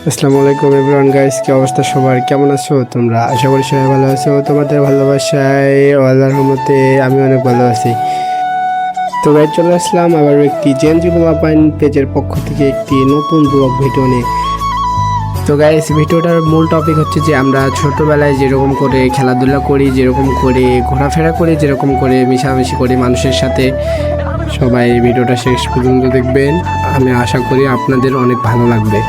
আসসালামু আলাইকুম everyone guys, কি অবস্থা সবার? কেমন আছো তোমরা? আশা করি সবাই ভালো আছো। তোমাদের ভালোবাসায় ও আল্লাহর রহমতে আমি অনেক ভালো আছি। তো গাইস, চলে আসলাম আবার একটি জেনজি পোলাপাইন পেজের পক্ষ থেকে একটি নতুন ব্লগ ভিডিও নিয়ে। তো গাইস, ভিডিওটার মূল টপিক হচ্ছে যে আমরা ছোটবেলায় যেরকম করে খেলাধুলা করি, যেরকম করে ঘোরাফেরা করি, যেরকম করে মিশামিশি করি মানুষের সাথে। সবাই ভিডিওটা শেষ পর্যন্ত দেখবেন, আমি আশা করি আপনাদের অনেক ভালো লাগবে।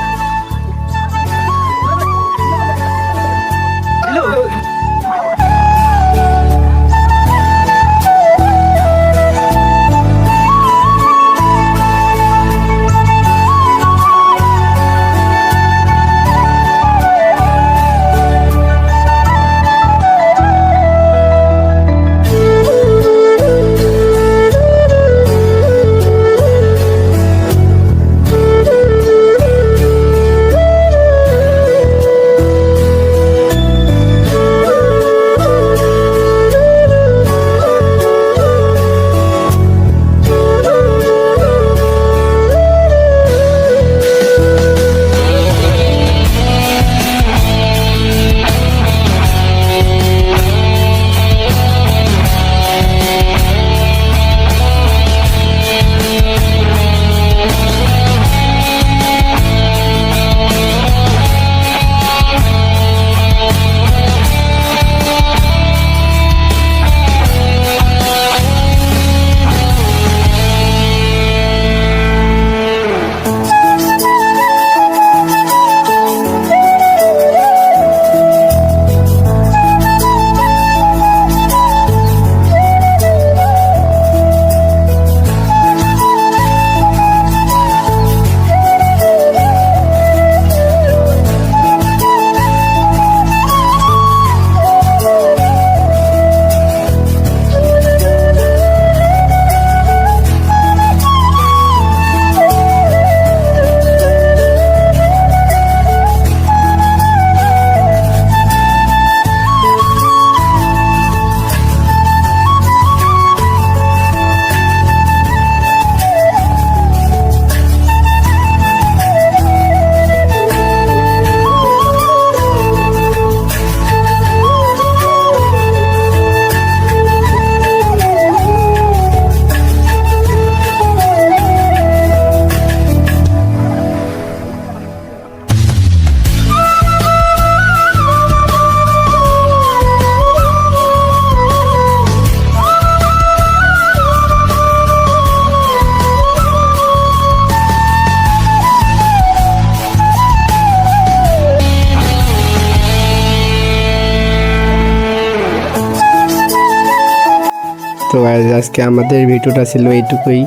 তো গাইজ, আজকে আমাদের ভিডিওটা ছিল এইটুকুই।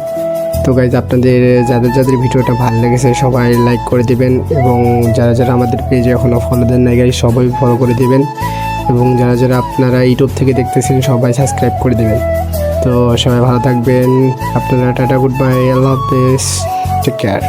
তো গাইজ, আপনাদের যাদের যাদের ভিডিওটা ভালো লেগেছে সবাই লাইক করে দিবেন, এবং যারা যারা আমাদের পেজে এখনও ফলো দেন নাই গাইজ সবাই ফলো করে দিবেন, এবং যারা যারা আপনারা ইউটিউব থেকে দেখতেছেন সবাই সাবস্ক্রাইব করে দিবেন। তো সবাই ভালো থাকবেন, আপনারা টাটা, গুড বাই, আল্লাহ হাফেজ, টেক কেয়ার।